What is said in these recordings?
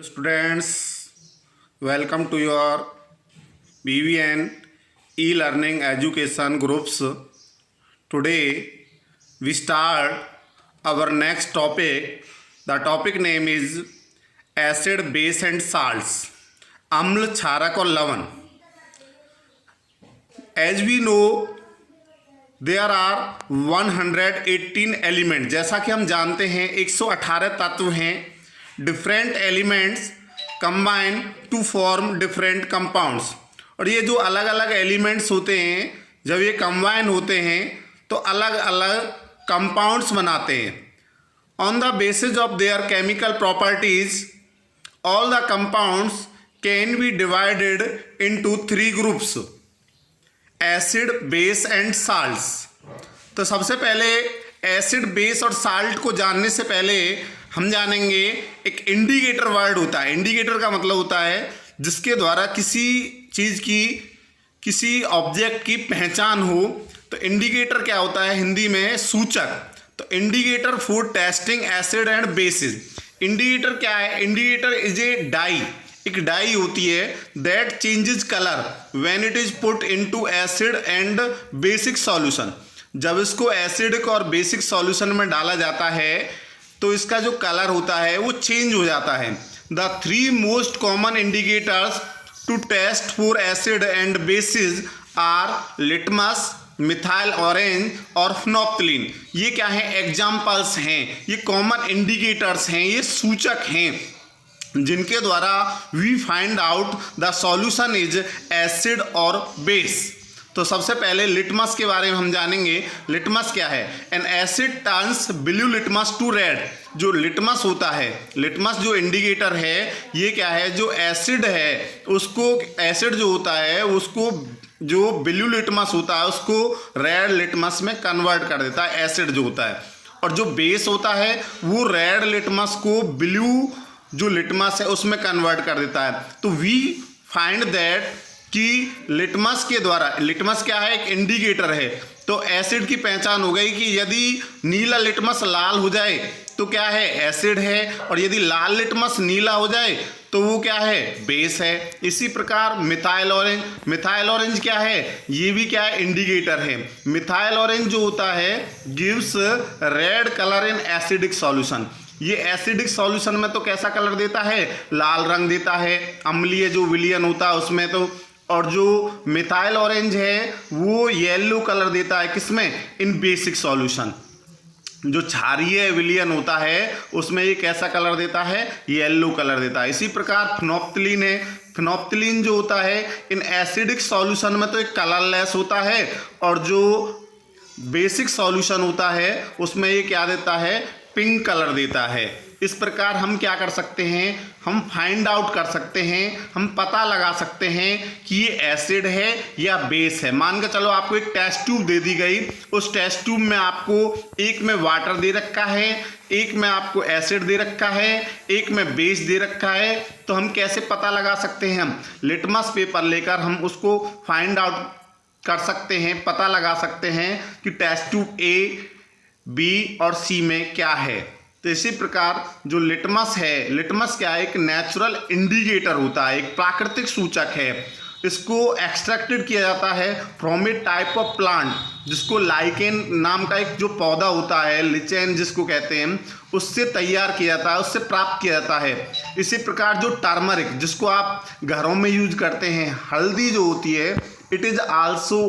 Students, welcome to your BVN e-learning education groups. Today we start our next topic. The topic name is acid, base and salts. अम्ल, क्षारक और लवण. As we know, there are 118 element. जैसा कि हम जानते हैं 118 तत्व हैं. Different elements combine to form different compounds. और ये जो अलग अलग एलिमेंट्स होते हैं, जब ये कंबाइन होते हैं तो अलग अलग कंपाउंड्स बनाते हैं. On the basis of their chemical properties all the compounds can be divided into 3 groups: acid, base and salts. तो सबसे पहले एसिड, बेस और साल्ट को जानने से पहले हम जानेंगे एक इंडिकेटर वर्ड होता है. इंडिकेटर का मतलब होता है जिसके द्वारा किसी चीज़ की, किसी ऑब्जेक्ट की पहचान हो. तो इंडिकेटर क्या होता है हिंदी में? सूचक. तो indicator for testing acid and bases. Indicator क्या है? Indicator is a dye. एक डाई होती है that changes colour when it is put into acid and basic solution. जब इसको एसिडिक और बेसिक सॉल्यूशन में डाला जाता है तो इसका जो कलर होता है वो चेंज हो जाता है. The 3 most common indicators to test for acid and bases are litmus, methyl orange और फिनोप्थिलीन. ये क्या है? एग्जाम्पल्स हैं. ये कॉमन इंडिकेटर्स हैं, ये सूचक हैं जिनके द्वारा we find out the solution is acid और बेस. तो सबसे पहले लिटमस के बारे में हम जानेंगे. लिटमस क्या है? An acid turns blue litmus to red. जो लिटमस होता है, लिटमस जो इंडिकेटर है, ये क्या है? जो एसिड है उसको, एसिड जो होता है उसको, जो ब्लू लिटमस होता है उसको रेड लिटमस में कन्वर्ट कर देता है, एसिड जो होता है. और जो बेस होता है वो रेड लिटमस को ब्लू जो लिटमस है उसमें कन्वर्ट कर देता है. तो वी फाइंड दैट कि लिटमस के द्वारा, लिटमस क्या है? एक इंडिकेटर है. तो एसिड की पहचान हो गई कि यदि नीला लिटमस लाल हो जाए तो क्या है? एसिड है. और यदि लाल लिटमस नीला हो जाए तो वो क्या है? बेस है. इसी प्रकार मिथाइल ऑरेंज. मिथाइल ऑरेंज क्या है? ये भी क्या है? इंडिकेटर है. मिथाइल ऑरेंज जो होता है gives red colour in acidic solution. ये एसिडिक सॉल्यूशन में तो कैसा कलर देता है? लाल रंग देता है. अम्लीय जो विलयन होता है उसमें तो. और जो मिथाइल ऑरेंज है वो येलो कलर देता है. किसमें? इन बेसिक सॉल्यूशन. जो क्षारीय विलयन होता है उसमें ये कैसा कलर देता है? येलो कलर देता है. इसी प्रकार फिनोप्थिलीन है. फिनोप्थिलीन जो होता है इन एसिडिक सॉल्यूशन में तो एक कलरलेस होता है, और जो बेसिक सॉल्यूशन होता है उसमें ये क्या देता है? पिंक कलर देता है. इस प्रकार हम क्या कर सकते हैं? हम फाइंड आउट कर सकते हैं, हम पता लगा सकते हैं कि ये एसिड है या बेस है. मान के चलो आपको एक टेस्ट ट्यूब दे दी गई. उस टेस्ट ट्यूब में आपको एक में वाटर दे रखा है, एक में आपको एसिड दे रखा है, एक में बेस दे रखा है. तो हम कैसे पता लगा सकते हैं? हम लिटमस पेपर लेकर हम उसको फाइंड आउट कर सकते हैं, पता लगा सकते हैं कि टेस्ट ट्यूब ए, बी और सी में क्या है. तो इसी प्रकार जो लिटमस है, लिटमस क्या है? एक नेचुरल इंडिकेटर होता है, एक प्राकृतिक सूचक है. इसको एक्सट्रैक्टेड किया जाता है from A type of plant, जिसको लाइकेन नाम का एक जो पौधा होता है, लिचेन जिसको कहते हैं, उससे तैयार किया जाता है, उससे प्राप्त किया जाता है. इसी प्रकार जो टर्मरिक, जिसको आप घरों में यूज करते हैं, हल्दी जो होती है, it is also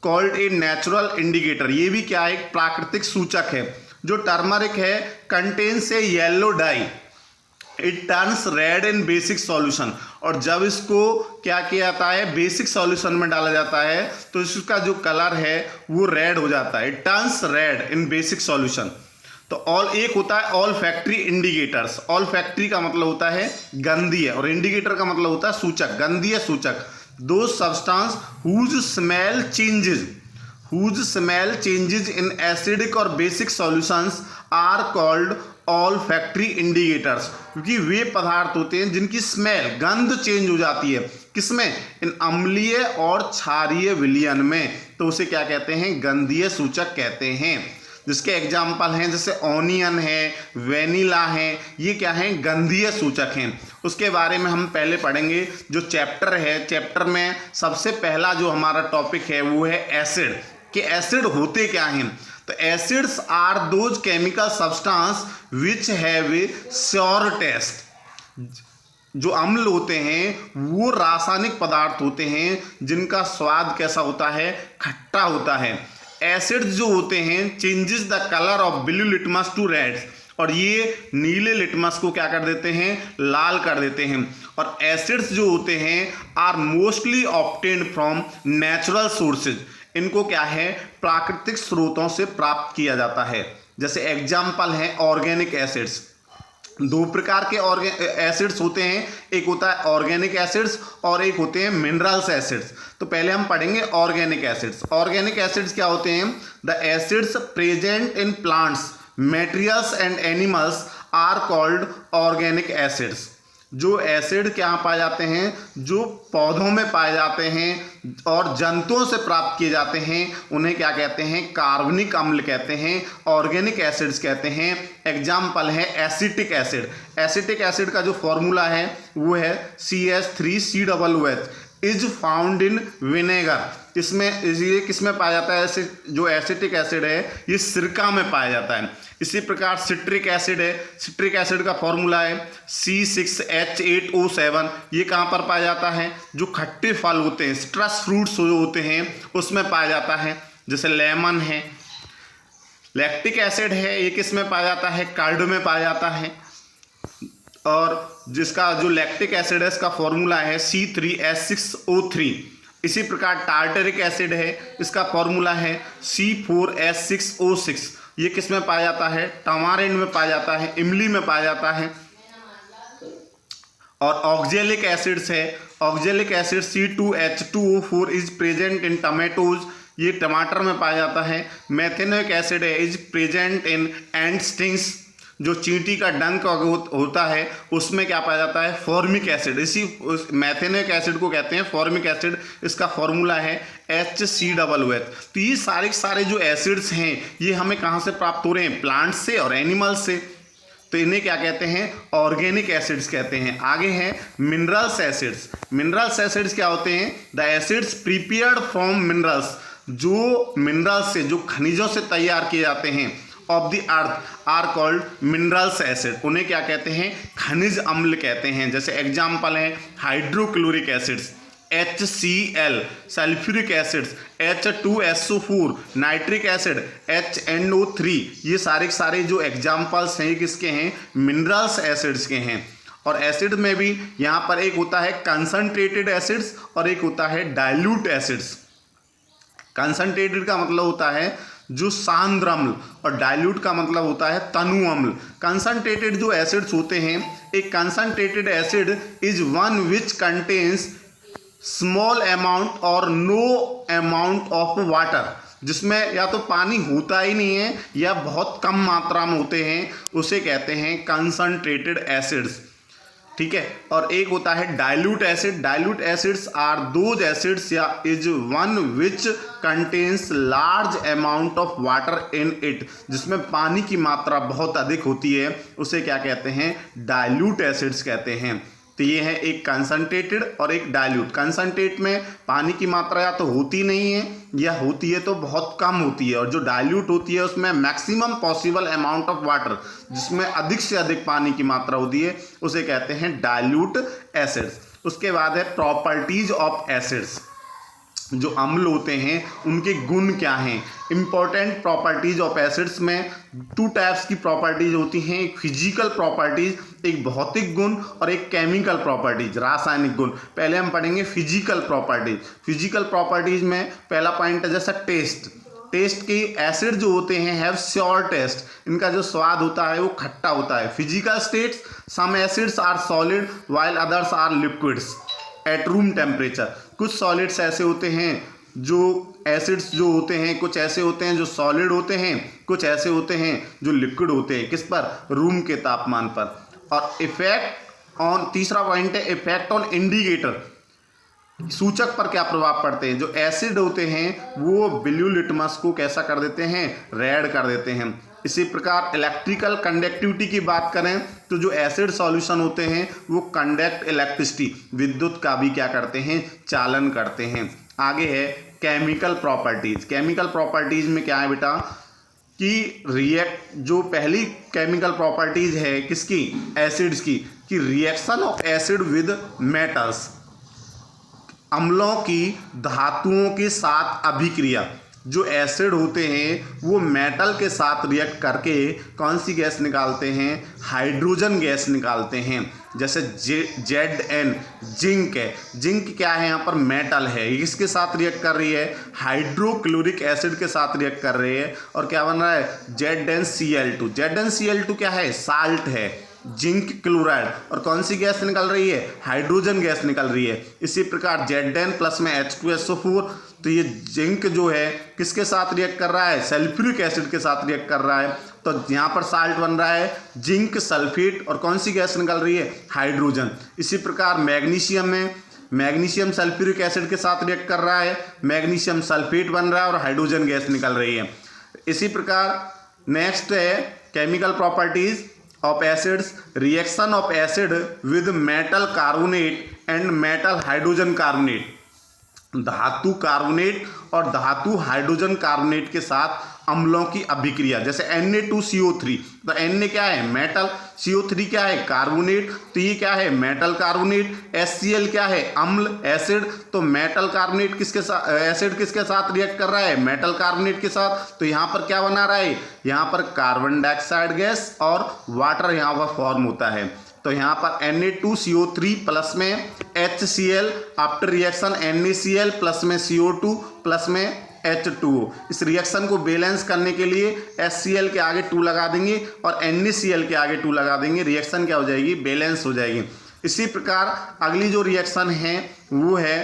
called a natural indicator. ये भी क्या है? एक प्राकृतिक सूचक है. जो टर्मरिक है contains A yellow die, it turns red in basic solution. और जब इसको क्या किया जाता है? बेसिक सॉल्यूशन में डाला जाता है तो इसका जो कलर है वो रेड हो जाता है. It turns red in basic solution. तो ऑल, एक होता है all factory indicators. All factory का मतलब होता है गंधीय, और इंडिकेटर का मतलब होता है सूचक, गंधीय सूचक. दो substance whose smell changes in acidic और basic solutions are called olfactory indicators. क्योंकि वे पदार्थ होते हैं जिनकी स्मेल, गंध चेंज हो जाती है. किसमें? इन अम्लीय और क्षारीय विलयन में. तो उसे क्या कहते हैं? गंधीय सूचक कहते हैं. जिसके एग्जाम्पल हैं जैसे ऑनियन है, वेनिला है, ये क्या हैं, गंधीय सूचक हैं। उसके बारे में हम पहले पढ़ेंगे। जो चैप्टर है, चैप्टर में सबसे पहला जो हमारा टॉपिक है वो है एसिड, कि एसिड होते क्या हैं। तो acids are those chemical substance which have a sour taste. जो अम्ल होते हैं वो रासायनिक पदार्थ होते हैं जिनका स्वाद कैसा होता है, खट्टा होता है। एसिड्स जो होते हैं changes the colour of blue litmus to red, और ये नीले लिटमस को क्या कर देते हैं, लाल कर देते हैं। और एसिड्स जो होते हैं are mostly obtained from natural sources, इनको क्या है, प्राकृतिक स्रोतों से प्राप्त किया जाता है। जैसे एग्जाम्पल है ऑर्गेनिक एसिड्स। दो प्रकार के एसिड्स होते हैं, एक होता है ऑर्गेनिक एसिड्स और एक होते हैं मिनरल्स एसिड्स। तो पहले हम पढ़ेंगे ऑर्गेनिक एसिड्स। ऑर्गेनिक एसिड्स क्या होते हैं, the acids present in plants, materials and animals are called organic acids. जो एसिड क्या पाए जाते हैं, जो पौधों में पाए जाते हैं और जंतुओं से प्राप्त किए जाते हैं, उन्हें क्या कहते हैं, कार्बनिक अम्ल कहते हैं, ऑर्गेनिक एसिड्स कहते हैं। एग्जाम्पल है एसिटिक एसिड। एसिटिक एसिड का जो फॉर्मूला है वो है CH3COOH is found in vinegar. इसमें ये किस में पाया जाता है, जो एसिटिक एसिड है ये सिरका में पाया जाता है। इसी प्रकार सिट्रिक एसिड है, सिट्रिक एसिड का फॉर्मूला है C6H8O7, ये कहाँ पर पाया जाता है, जो खट्टे फल होते हैं, सिट्रस फ्रूट्स जो होते हैं उसमें पाया जाता है, जैसे लेमन है। लैक्टिक एसिड है, ये किस में पाया जाता है, कर्ड में पाया जाता है। और जिसका जो लैक्टिक एसिड है इसका फॉर्मूला है C3H6O3। इसी प्रकार टार्टरिक एसिड है, इसका फॉर्मूला है C4H6O6, ये किस में पाया जाता है, टमारिंड में पाया जाता है, इमली में पाया जाता है। और ऑक्जेलिक एसिड्स है, oxalic acid C2H2O4 is present in tomatoes, ये टमाटर में पाया जाता है। मैथेनोइक एसिड है, is present in ant stings, जो चींटी का डंक होता है उसमें क्या पाया जाता है, फॉर्मिक एसिड। इसी मैथेनोइक एसिड को कहते हैं फॉर्मिक एसिड, इसका फॉर्मूला है HCOOH। तो ये सारे जो एसिड्स हैं ये हमें कहाँ से प्राप्त हो रहे हैं, प्लांट से और एनिमल्स से। तो इन्हें क्या कहते हैं, ऑर्गेनिक एसिड्स कहते हैं। आगे हैं मिनरल्स एसिड्स। मिनरल्स एसिड्स क्या होते हैं, the acids prepared from minerals, जो मिनरल्स से, जो खनिजों से तैयार किए जाते हैं, of the earth are called minerals acid, उन्हें क्या कहते हैं, खनिज अम्ल कहते हैं। जैसे एग्जाम्पल है hydrochloric acids HCl, sulphuric acids H2SO4, nitric acid HNO3, ये सारे जो एग्जाम्पल्स हैं किसके हैं, मिनरल्स एसिड्स के हैं। और एसिड में भी यहाँ पर एक होता है कंसनट्रेटेड एसिड्स और एक होता है डाइल्यूट एसिड्स। कंसनट्रेटेड का मतलब होता है जो सांद्र अम्ल, और डाइल्यूट का मतलब होता है तनु अम्ल। कंसनट्रेटेड जो एसिड्स होते हैं, एक concentrated acid is one which contains small amount और नो अमाउंट ऑफ वाटर, जिसमें या तो पानी होता ही नहीं है या बहुत कम मात्रा में होते हैं, उसे कहते हैं कंसनट्रेटेड एसिड्स। ठीक है। और एक होता है dilute acid. Dilute acids are those acids या is one which contains large amount of water in it, जिसमें पानी की मात्रा बहुत अधिक होती है, उसे क्या कहते हैं, डाइल्यूट एसिड्स कहते हैं। तो ये है एक कंसनट्रेटेड और एक डाइल्यूट। कंसनट्रेट में पानी की मात्रा या तो होती नहीं है या होती है तो बहुत कम होती है, और जो डाइल्यूट होती है उसमें maximum possible amount of water, जिसमें अधिक से अधिक पानी की मात्रा होती है, उसे कहते हैं डाइल्यूट एसिड्स। उसके बाद है प्रॉपर्टीज ऑफ एसिड्स। जो अम्ल होते हैं उनके गुण क्या हैं, इंपॉर्टेंट प्रॉपर्टीज ऑफ एसिड्स में टू टाइप्स की प्रॉपर्टीज होती हैं, एक फिजिकल प्रॉपर्टीज, एक भौतिक गुण और एक केमिकल प्रॉपर्टीज, रासायनिक गुण। पहले हम पढ़ेंगे फिजिकल प्रॉपर्टीज। फिजिकल प्रॉपर्टीज में पहला पॉइंट है जैसा टेस्ट। टेस्ट की एसिड जो होते हैं हैव श्योर टेस्ट, इनका जो स्वाद होता है वो खट्टा होता है। Physical states, some acids are solid while others are liquids at room temperature. कुछ सॉलिड्स ऐसे होते हैं जो एसिड्स जो होते हैं, कुछ ऐसे होते हैं जो सॉलिड होते हैं, कुछ ऐसे होते हैं जो लिक्विड होते हैं, किस पर, रूम के तापमान पर। और इफेक्ट ऑन, तीसरा पॉइंट है इफेक्ट ऑन इंडिकेटर। सूचक पर क्या प्रभाव पड़ते हैं, जो एसिड होते हैं वो ब्लू लिटमस को कैसा कर देते हैं, रेड कर देते हैं। इसी प्रकार इलेक्ट्रिकल कंडक्टिविटी की बात करें तो जो एसिड सॉल्यूशन होते हैं वो कंडक्ट इलेक्ट्रिसिटी, विद्युत का भी क्या करते हैं, चालन करते हैं। आगे है केमिकल प्रॉपर्टीज। केमिकल प्रॉपर्टीज में क्या है बेटा कि जो पहली केमिकल प्रॉपर्टीज है किसकी, एसिड्स की, कि reaction of acid with metals, अम्लों की धातुओं के साथ अभिक्रिया। जो एसिड होते हैं वो मेटल के साथ रिएक्ट करके कौन सी गैस निकालते हैं, हाइड्रोजन गैस निकालते हैं। जैसे Zn जिंक है, जिंक क्या है यहाँ पर, मेटल है, इसके साथ रिएक्ट कर रही है, हाइड्रोक्लोरिक एसिड के साथ रिएक्ट कर रही है और क्या बन रहा है, ZnCl2। ZnCl2 क्या है, साल्ट है, जिंक क्लोराइड, और कौन सी गैस निकल रही है, हाइड्रोजन गैस निकल रही है। इसी प्रकार Zn प्लस में H2SO4, तो ये जिंक जो है किसके साथ रिएक्ट कर रहा है, सल्फ्यूरिक एसिड के साथ रिएक्ट कर रहा है, तो यहाँ पर साल्ट बन रहा है जिंक सल्फेट, और कौन सी गैस निकल रही है, हाइड्रोजन। इसी प्रकार मैग्नीशियम में, मैग्नीशियम सल्फ्यूरिक एसिड के साथ रिएक्ट कर रहा है, मैग्नीशियम सल्फेट बन रहा है और हाइड्रोजन गैस निकल रही है। इसी प्रकार नेक्स्ट है chemical properties of acids, reaction of acid with metal carbonate and metal hydrogen carbonate. धातु कार्बोनेट और धातु हाइड्रोजन कार्बोनेट के साथ अम्लों की अभिक्रिया, जैसे Na2CO3, तो Na क्या है, मेटल, CO3 क्या है, कार्बोनेट, तो ये क्या है, मेटल कार्बोनेट। HCl क्या है, अम्ल, एसिड, तो मेटल कार्बोनेट किसके साथ, एसिड किसके साथ रिएक्ट कर रहा है, मेटल कार्बोनेट के साथ, तो यहाँ पर क्या बना रहा है, यहाँ पर कार्बन डाइऑक्साइड गैस और वाटर यहाँ पर फॉर्म होता है। तो यहाँ पर Na2CO3 प्लस में HCl, after reaction NaCl plus में CO2 प्लस में H2O। इस रिएक्शन को बैलेंस करने के लिए HCl के आगे 2 लगा देंगे और NaCl के आगे 2 लगा देंगे, रिएक्शन क्या हो जाएगी, बैलेंस हो जाएगी। इसी प्रकार अगली जो रिएक्शन है वो है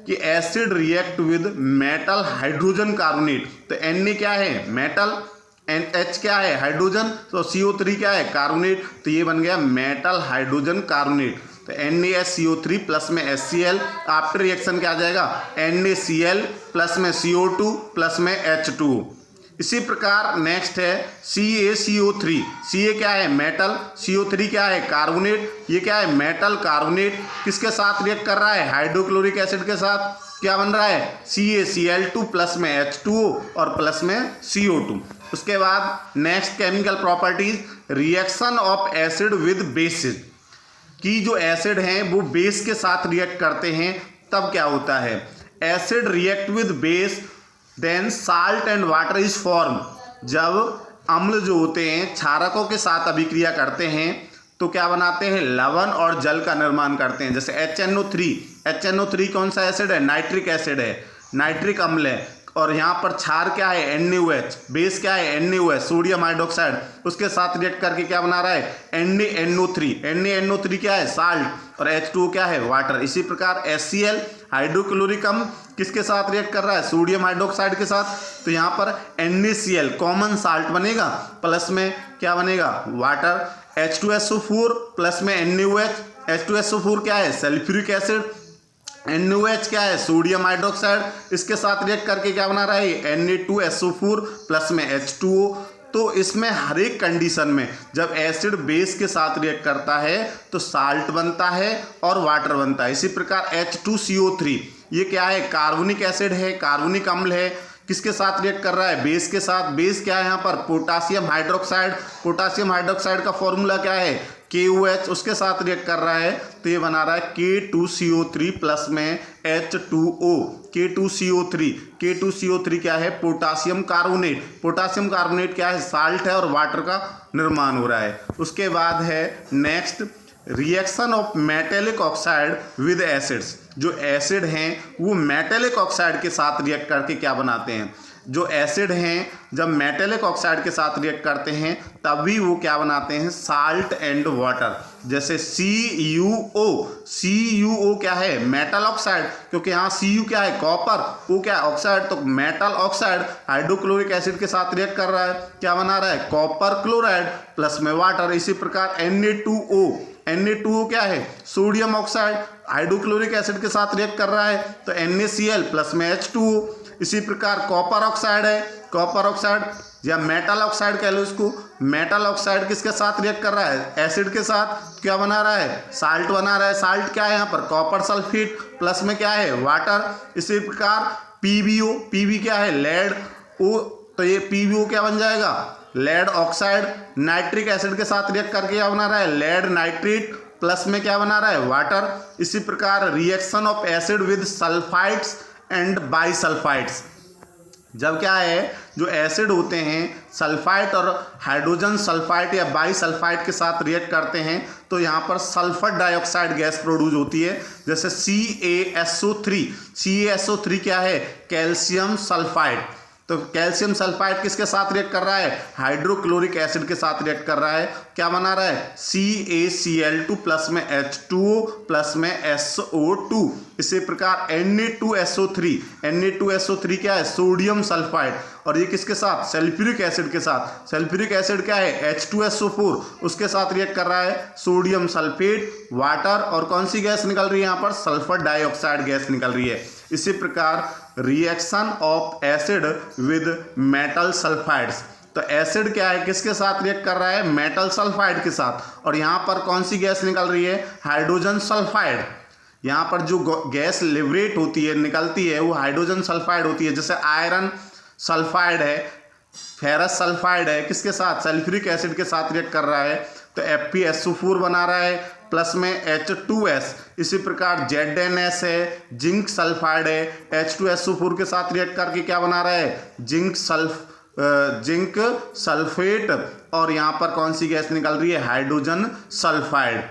कि acid react with metal hydrogen carbonate, तो Na क्या है, मेटल, H क्या है, हाइड्रोजन, तो CO3 क्या है, कार्बोनेट, तो ये बन गया मेटल हाइड्रोजन कार्बोनेट। तो NaCO3 प्लस में HCl, आफ्टर रिएक्शन क्या आ जाएगा, NaCl प्लस में CO2 प्लस में H2O। इसी प्रकार नेक्स्ट है CaCO3। Ca क्या है, मेटल, CO3 क्या है, कार्बोनेट, ये क्या है, मेटल कार्बोनेट, किसके साथ रिएक्ट कर रहा है, हाइड्रोक्लोरिक एसिड के साथ, क्या बन रहा है, CaCl2 प्लस में H2O और प्लस में CO2। उसके बाद next chemical properties, reaction of acid with basis, कि जो एसिड हैं वो बेस के साथ रिएक्ट करते हैं तब क्या होता है, acid react with base then salt and water is form. जब अम्ल जो होते हैं क्षारकों के साथ अभिक्रिया करते हैं तो क्या बनाते हैं, लवण और जल का निर्माण करते हैं। जैसे HNO3, HNO3 कौन सा एसिड है, नाइट्रिक एसिड है, नाइट्रिक अम्ल है, और यहाँ पर क्षार क्या है, NaOH, बेस क्या है, NaOH, सोडियम हाइड्रोक्साइड, उसके साथ रिएक्ट करके क्या बना रहा है, NaNO3, NaNO3 क्या है, साल्ट, और H2O क्या है, वाटर। इसी प्रकार HCl हाइड्रोक्लोरिक अम्ल किसके साथ रिएक्ट कर रहा है, सोडियम हाइड्रोक्साइड के साथ, तो यहाँ पर NaCl कॉमन साल्ट बनेगा, प्लस में क्या बनेगा, वाटर। H2SO4 प्लस में NaOH, H2SO4 क्या है, सल्फ्यूरिक एसिड, NaOH क्या है, सोडियम हाइड्रोक्साइड, इसके साथ रिएक्ट करके क्या बना रहा है, Na2SO4 प्लस में H2O। तो इसमें हर एक कंडीशन में जब एसिड बेस के साथ रिएक्ट करता है तो साल्ट बनता है और वाटर बनता है। इसी प्रकार H2CO3 ये क्या है, कार्बोनिक एसिड है, कार्बोनिक अम्ल है, किसके साथ रिएक्ट कर रहा है, बेस के साथ। बेस क्या है यहाँ पर, पोटासियम हाइड्रोक्साइड, पोटासियम हाइड्रोक्साइड का फॉर्मूला क्या है, KOH, उसके साथ रिएक्ट कर रहा है तो ये बना रहा है K2CO3 प्लस में H2O। K2CO3, K2CO3 क्या है, पोटासियम कार्बोनेट, पोटासियम कार्बोनेट क्या है, साल्ट है और वाटर का निर्माण हो रहा है। उसके बाद है next reaction of metallic oxide with acids. जो एसिड हैं वो मेटेलिक ऑक्साइड के साथ रिएक्ट करके क्या बनाते हैं, जो एसिड हैं जब मेटेलिक ऑक्साइड के साथ रिएक्ट करते हैं तभी वो क्या बनाते हैं, साल्ट एंड वाटर। जैसे CuO, CuO क्या है, मेटल ऑक्साइड, क्योंकि यहाँ Cu क्या है, कॉपर, O क्या है, ऑक्साइड, तो मेटल ऑक्साइड हाइड्रोक्लोरिक एसिड के साथ रिएक्ट कर रहा है, क्या बना रहा है, कॉपर क्लोराइड प्लस में वाटर। इसी प्रकार Na2O, Na2O क्या है, सोडियम ऑक्साइड, हाइड्रोक्लोरिक एसिड के साथ रिएक्ट कर रहा है तो NaCl प्लस में H2O। इसी प्रकार कॉपर ऑक्साइड है, कॉपर ऑक्साइड या मेटल ऑक्साइड कह लो इसको, मेटल ऑक्साइड किसके साथ रिएक्ट कर रहा है, एसिड के साथ, क्या बना रहा है, साल्ट बना रहा है। साल्ट क्या है यहाँ पर, कॉपर सल्फेट प्लस में क्या है, वाटर। इसी प्रकार PbO, Pb क्या है, लेड ओ, तो ये PbO क्या बन जाएगा, लेड ऑक्साइड। नाइट्रिक एसिड के साथ रिएक्ट करके क्या बना रहा है, लेड नाइट्रेट प्लस में क्या बना रहा है, वाटर। इसी प्रकार reaction of acid with sulphides and bisulphides, जब क्या है जो एसिड होते हैं सल्फाइड और हाइड्रोजन सल्फाइड या बाइसल्फाइड के साथ रिएक्ट करते हैं तो यहाँ पर सल्फर डाइऑक्साइड गैस प्रोड्यूस होती है, जैसे CaSO3। CaSO3 क्या है, कैल्शियम सल्फाइड। तो कैल्शियम सल्फाइड किसके साथ रिएक्ट कर रहा है, हाइड्रोक्लोरिक एसिड के साथ रिएक्ट कर रहा है, क्या बना रहा है, CaCl2 प्लस में H2O प्लस में SO2। इसी प्रकार Na2SO3, Na2SO3 क्या है, सोडियम सल्फाइड, और ये किसके साथ, सल्फ्यूरिक एसिड के साथ। सल्फ्यूरिक एसिड क्या है, H2SO4, उसके साथ रिएक्ट कर रहा है, सोडियम सल्फेट, वाटर, और कौन सी गैस निकल रही है यहाँ पर, सल्फर डाइऑक्साइड गैस निकल रही है। इसी प्रकार reaction of acid with metal sulphides, तो एसिड क्या है, किसके साथ रिएक्ट कर रहा है, मेटल सल्फाइड के साथ, और यहाँ पर कौन सी गैस निकल रही है, हाइड्रोजन सल्फाइड। यहाँ पर जो गैस लिबरेट होती है, निकलती है, वो हाइड्रोजन सल्फाइड होती है। जैसे आयरन सल्फाइड है, फेरस सल्फाइड है, किसके साथ, सल्फ्यूरिक एसिड के साथ रिएक्ट कर रहा है तो FeSO4 बना रहा है प्लस में H2S। इसी प्रकार ZnS है, जिंक सल्फाइड है, H2SO4 के साथ रिएक्ट करके क्या बना रहा है, जिंक सल्फेट, और यहाँ पर कौन सी गैस निकल रही है, हाइड्रोजन सल्फाइड।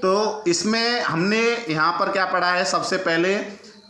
तो इसमें हमने यहाँ पर क्या पढ़ा है, सबसे पहले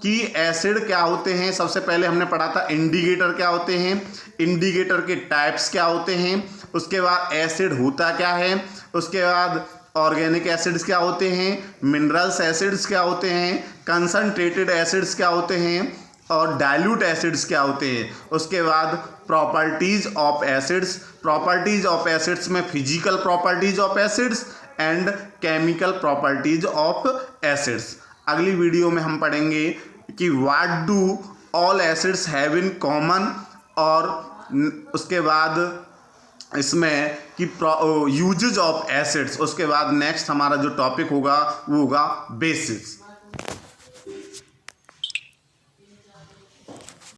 कि एसिड क्या होते हैं। सबसे पहले हमने पढ़ा था इंडिकेटर क्या होते हैं, इंडिकेटर के टाइप्स क्या होते हैं, उसके बाद एसिड होता क्या है, उसके बाद ऑर्गेनिक एसिड्स क्या होते हैं, मिनरल्स एसिड्स क्या होते हैं, कंसनट्रेटेड एसिड्स क्या होते हैं, और डाइल्यूट एसिड्स क्या होते हैं। उसके बाद properties of acids, properties of acids में physical properties of acids and chemical properties of acids. अगली वीडियो में हम पढ़ेंगे कि what do all acids have in common, और उसके बाद इसमें कि यूजेज ऑफ एसिड्स। उसके बाद नेक्स्ट हमारा जो टॉपिक होगा वो होगा बेसिस।